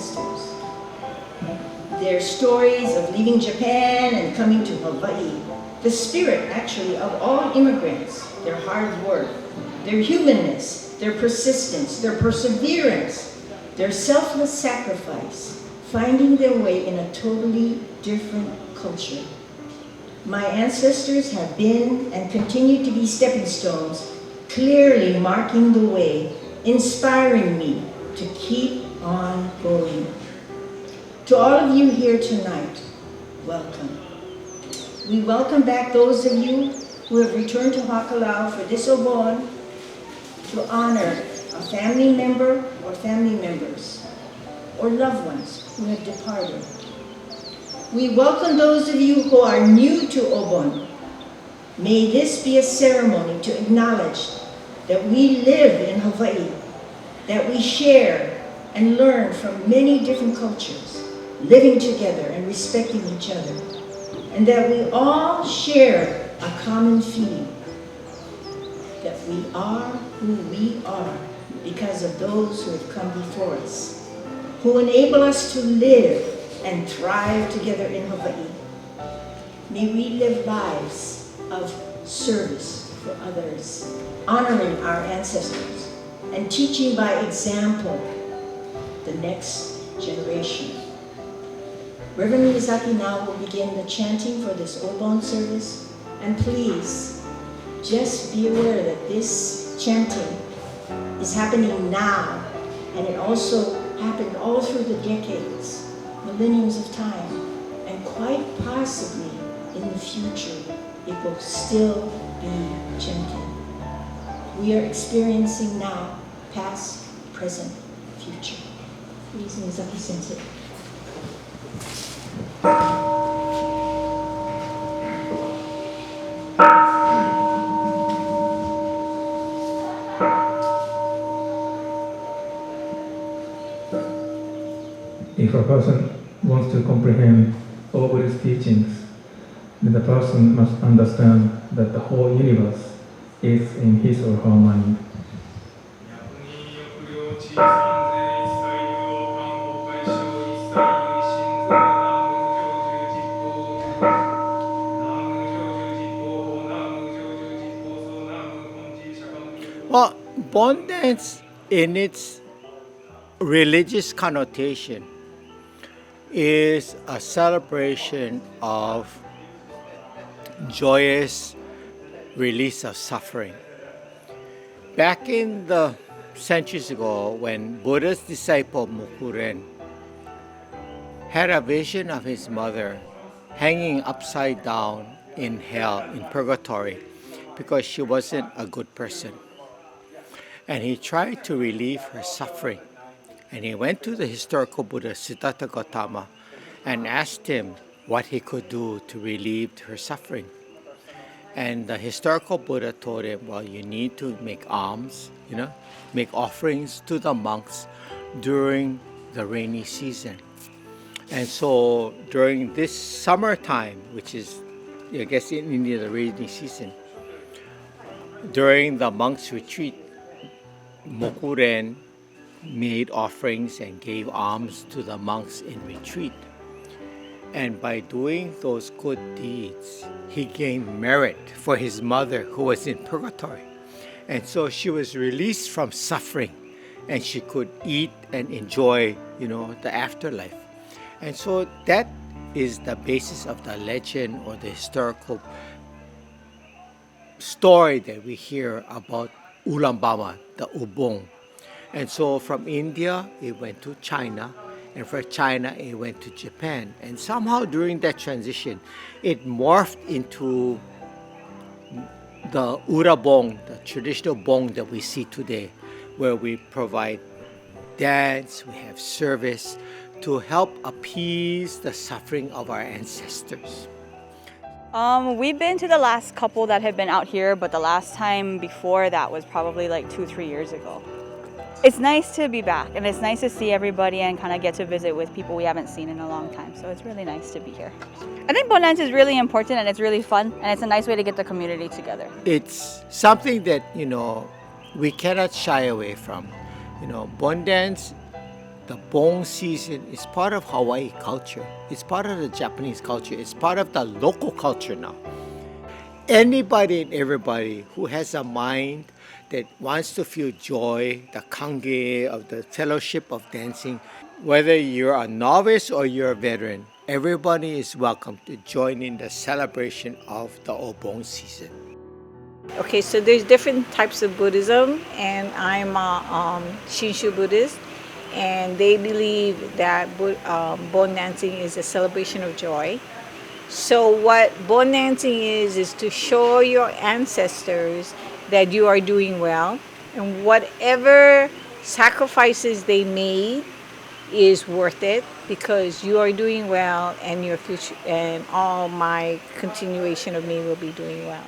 ancestors. Their stories of leaving Japan and coming to Hawaii, the spirit actually of all immigrants, their hard work, their humanness, their persistence, their perseverance, their selfless sacrifice, finding their way in a totally different culture. My ancestors have been and continue to be stepping stones, clearly marking the way, inspiring me to keep on going. To all of you here tonight, welcome. We welcome back those of you who have returned to Hakalau for this Obon to honor a family member or family members or loved ones who have departed. We welcome those of you who are new to Obon. May this be a ceremony to acknowledge that we live in Hawaii, that we share and learn from many different cultures, living together and respecting each other, and that we all share a common feeling, that we are who we are because of those who have come before us, who enable us to live and thrive together in Hawaii. May we live lives of service for others, honoring our ancestors and teaching by example the next generation. Reverend Miyazaki now will begin the chanting for this Obon service, and please just be aware that this chanting is happening now, and it also happened all through the decades, millenniums of time, and quite possibly in the future it will still be chanted. We are experiencing now, past, present, future. Please, Miyazaki Sensei. If a person wants to comprehend all Buddhist teachings, then the person must understand that the whole universe is in his or her mind. Well, Bon dance in its religious connotation is a celebration of joyous release of suffering. Back in the centuries ago, when Buddha's disciple Mokuren had a vision of his mother hanging upside down in hell, in purgatory, because she wasn't a good person. And he tried to relieve her suffering. And he went to the historical Buddha, Siddhartha Gautama, and asked him what he could do to relieve her suffering. And the historical Buddha told him, well, you need to make alms, make offerings to the monks during the rainy season. And so during this summertime, which is, I guess in India, the rainy season, during the monks' retreat, Mokuren made offerings and gave alms to the monks in retreat. And by doing those good deeds, he gained merit for his mother who was in purgatory. And so she was released from suffering and she could eat and enjoy, the afterlife. And so that is the basis of the legend or the historical story that we hear about Ulambama, the Ubon. And so from India, it went to China, and from China, it went to Japan. And somehow during that transition, it morphed into the Urabong, the traditional bong that we see today, where we provide dance, we have service to help appease the suffering of our ancestors. We've been to the last couple that have been out here, but the last time before that was probably like 2-3 years ago. It's nice to be back, and it's nice to see everybody and kind of get to visit with people we haven't seen in a long time. So it's really nice to be here. I think Bon Dance is really important, and it's really fun, and it's a nice way to get the community together. It's something that, we cannot shy away from. Bon Dance, the Bon season is part of Hawaii culture. It's part of the Japanese culture. It's part of the local culture now. Anybody and everybody who has a mind that wants to feel joy, the kange of the fellowship of dancing, whether you're a novice or you're a veteran, everybody is welcome to join in the celebration of the Obon season. Okay, so there's different types of Buddhism, and I'm a Shinshu Buddhist, and they believe that Bon dancing is a celebration of joy. So what Bon dancing is to show your ancestors that you are doing well, and whatever sacrifices they made is worth it because you are doing well, and your future and all my continuation of me will be doing well.